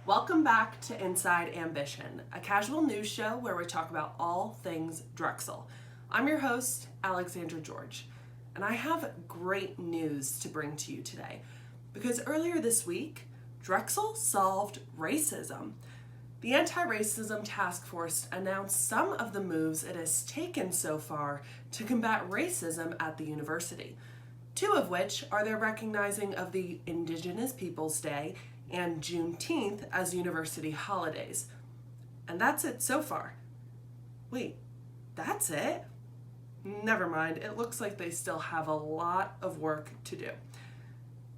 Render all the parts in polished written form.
Welcome back to Inside Ambition, a casual news show where we talk about all things Drexel. I'm your host, Alexandra George, and I have great news to bring to you today because earlier this week, Drexel solved racism. The Anti-Racism Task Force announced some of the moves it has taken so far to combat racism at the university, two of which are their recognizing of the Indigenous Peoples Day and Juneteenth as university holidays. And that's it so far. Wait, that's it? Never mind, it looks like they still have a lot of work to do.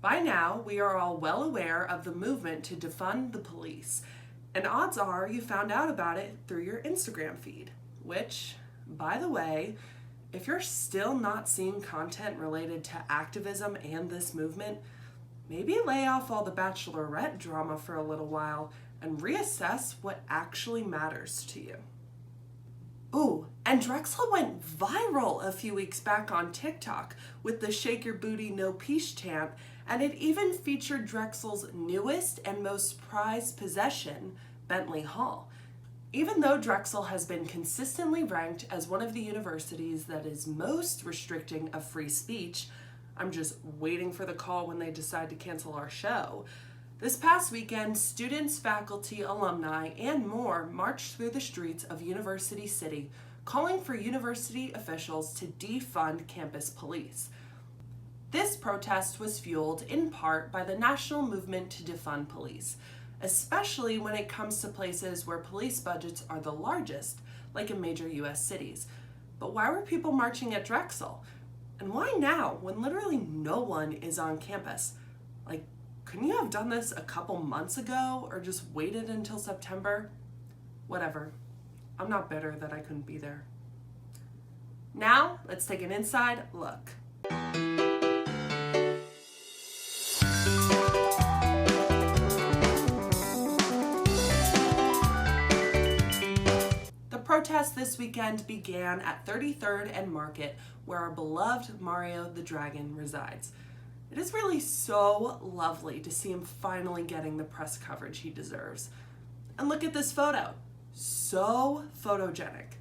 By now, we are all well aware of the movement to defund the police, and odds are you found out about it through your Instagram feed, which, by the way, if you're still not seeing content related to activism and this movement, maybe lay off all the bachelorette drama for a little while and reassess what actually matters to you. Ooh, and Drexel went viral a few weeks back on TikTok with the Shake Your Booty No Peace chant, and it even featured Drexel's newest and most prized possession, Bentley Hall. Even though Drexel has been consistently ranked as one of the universities that is most restricting of free speech, I'm just waiting for the call when they decide to cancel our show. This past weekend, students, faculty, alumni, and more marched through the streets of University City, calling for university officials to defund campus police. This protest was fueled in part by the national movement to defund police, especially when it comes to places where police budgets are the largest, like in major US cities. But why were people marching at Drexel? And why now, when literally no one is on campus? Like, couldn't you have done this a couple months ago or just waited until September? Whatever. I'm not bitter that I couldn't be there. Now, let's take an inside look. The protest this weekend began at 33rd and Market, where our beloved Mario the Dragon resides. It is really so lovely to see him finally getting the press coverage he deserves. And look at this photo. So photogenic.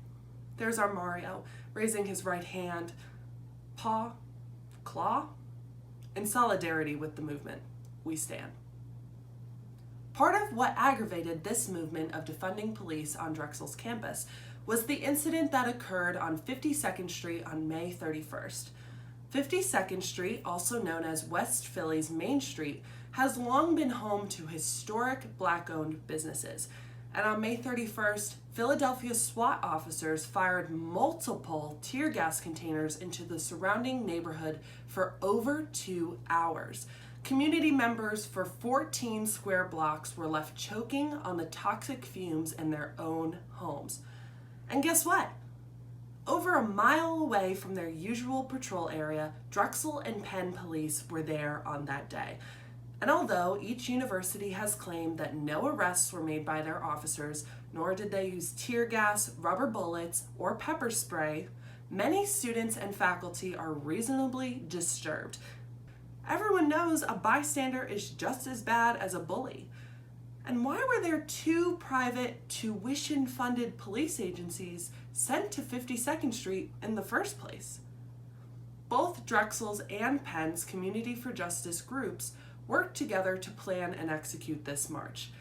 There's our Mario, raising his right hand, claw. In solidarity with the movement, we stand. Part of what aggravated this movement of defunding police on Drexel's campus was the incident that occurred on 52nd Street on May 31st. 52nd Street, also known as West Philly's Main Street, has long been home to historic Black-owned businesses. And on May 31st, Philadelphia SWAT officers fired multiple tear gas containers into the surrounding neighborhood for over 2 hours. Community members for 14 square blocks were left choking on the toxic fumes in their own homes. And guess what? Over a mile away from their usual patrol area, Drexel and Penn police were there on that day. And although each university has claimed that no arrests were made by their officers, nor did they use tear gas, rubber bullets, or pepper spray, many students and faculty are reasonably disturbed. Everyone knows a bystander is just as bad as a bully. And why were there 2 private, tuition-funded police agencies sent to 52nd Street in the first place? Both Drexel's and Penn's Community for Justice groups worked together to plan and execute this march.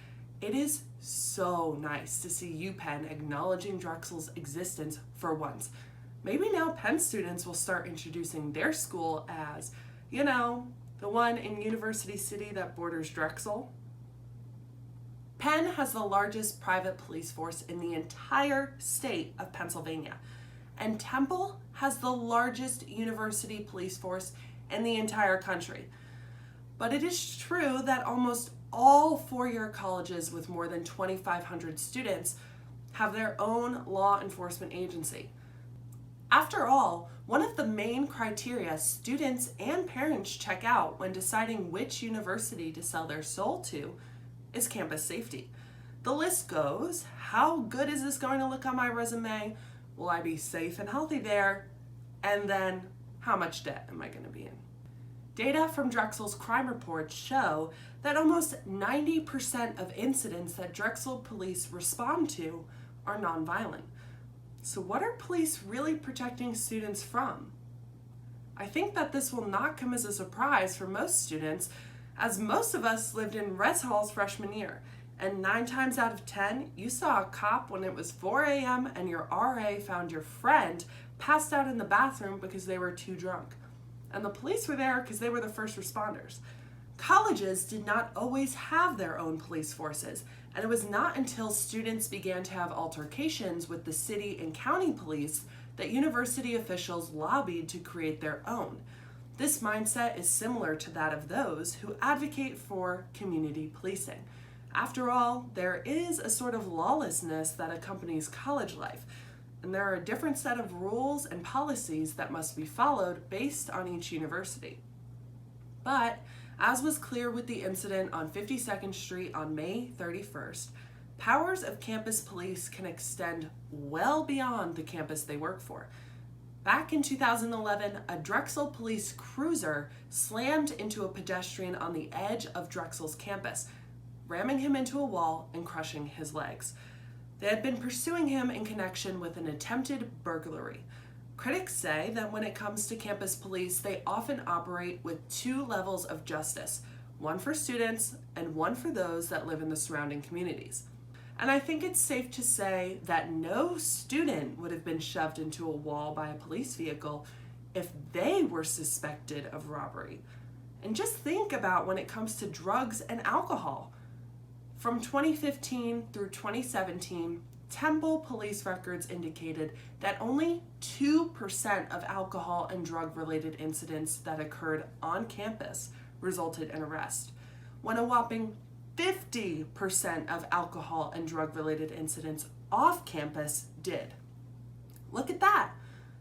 It is so nice to see UPenn acknowledging Drexel's existence for once. Maybe now Penn students will start introducing their school as, the one in University City that borders Drexel. Penn has the largest private police force in the entire state of Pennsylvania, and Temple has the largest university police force in the entire country. But it is true that almost all four-year colleges with more than 2,500 students have their own law enforcement agency. After all, one of the main criteria students and parents check out when deciding which university to sell their soul to is campus safety. The list goes, how good is this going to look on my resume? Will I be safe and healthy there? And then, how much debt am I going to be in? Data from Drexel's crime reports show that almost 90% of incidents that Drexel police respond to are nonviolent. So what are police really protecting students from? I think that this will not come as a surprise for most students, as most of us lived in Westphal's freshman year, and 9 times out of 10, you saw a cop when it was 4 a.m. and your RA found your friend passed out in the bathroom because they were too drunk. And the police were there because they were the first responders. Colleges did not always have their own police forces, and it was not until students began to have altercations with the city and county police that university officials lobbied to create their own. This mindset is similar to that of those who advocate for community policing. After all, there is a sort of lawlessness that accompanies college life, and there are a different set of rules and policies that must be followed based on each university. But, as was clear with the incident on 52nd Street on May 31st, powers of campus police can extend well beyond the campus they work for. Back in 2011, a Drexel police cruiser slammed into a pedestrian on the edge of Drexel's campus, ramming him into a wall and crushing his legs. They had been pursuing him in connection with an attempted burglary. Critics say that when it comes to campus police, they often operate with 2 levels of justice, one for students and one for those that live in the surrounding communities. And I think it's safe to say that no student would have been shoved into a wall by a police vehicle if they were suspected of robbery. And just think about when it comes to drugs and alcohol. From 2015 through 2017, Temple police records indicated that only 2% of alcohol and drug-related incidents that occurred on campus resulted in arrest, when a whopping 50% of alcohol and drug-related incidents off campus did. Look at that!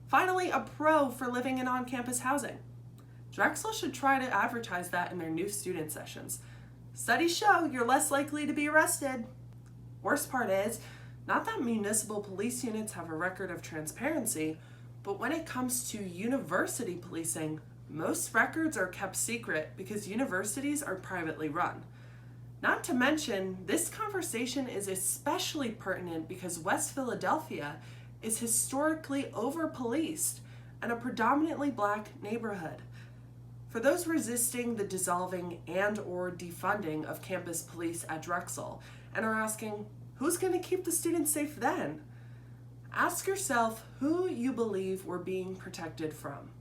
Finally, a pro for living in on-campus housing. Drexel should try to advertise that in their new student sessions. Studies show you're less likely to be arrested. Worst part is, not that municipal police units have a record of transparency, but when it comes to university policing, most records are kept secret because universities are privately run. Not to mention, this conversation is especially pertinent because West Philadelphia is historically over-policed and a predominantly Black neighborhood. For those resisting the dissolving and/or defunding of campus police at Drexel and are asking, who's going to keep the students safe then? Ask yourself who you believe we're being protected from.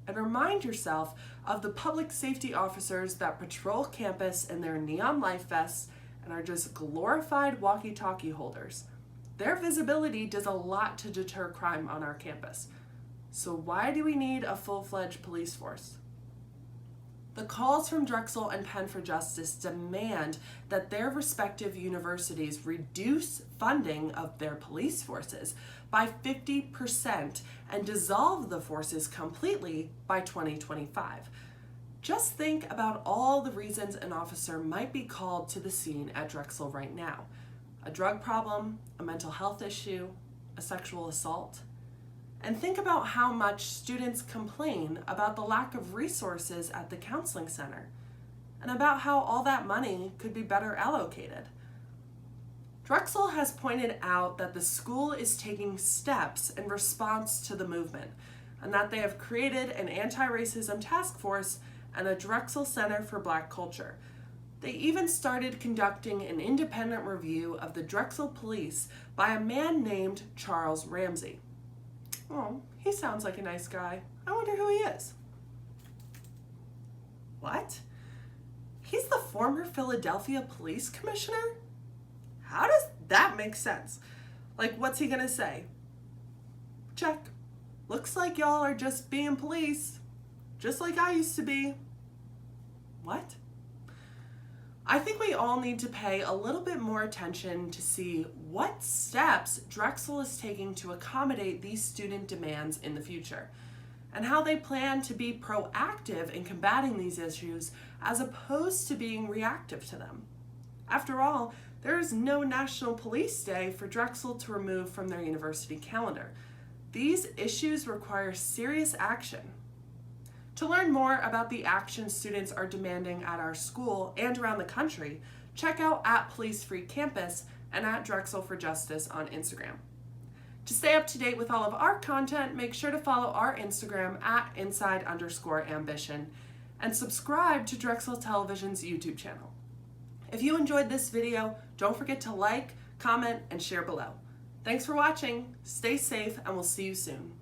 And remind yourself of the public safety officers that patrol campus in their neon life vests and are just glorified walkie-talkie holders. Their visibility does a lot to deter crime on our campus. So why do we need a full-fledged police force? The calls from Drexel and Penn for Justice demand that their respective universities reduce funding of their police forces by 50% and dissolve the forces completely by 2025. Just think about all the reasons an officer might be called to the scene at Drexel right now. A drug problem, a mental health issue, a sexual assault. And think about how much students complain about the lack of resources at the counseling center, and about how all that money could be better allocated. Drexel has pointed out that the school is taking steps in response to the movement, and that they have created an anti-racism task force and a Drexel Center for Black Culture. They even started conducting an independent review of the Drexel police by a man named Charles Ramsey. Oh, he sounds like a nice guy. I wonder who he is. What? He's the former Philadelphia police commissioner? How does that make sense? Like, what's he gonna say? Check. Looks like y'all are just being police, just like I used to be. What? I think we all need to pay a little bit more attention to see what steps Drexel is taking to accommodate these student demands in the future, and how they plan to be proactive in combating these issues as opposed to being reactive to them. After all, there is no National Police Day for Drexel to remove from their university calendar. These issues require serious action. To learn more about the action students are demanding at our school and around the country, check out @PoliceFreeCampus and @DrexelForJustice on Instagram. To stay up to date with all of our content, make sure to follow our Instagram @inside_ambition and subscribe to Drexel Television's YouTube channel. If you enjoyed this video, don't forget to like, comment, and share below. Thanks for watching, stay safe, and we'll see you soon.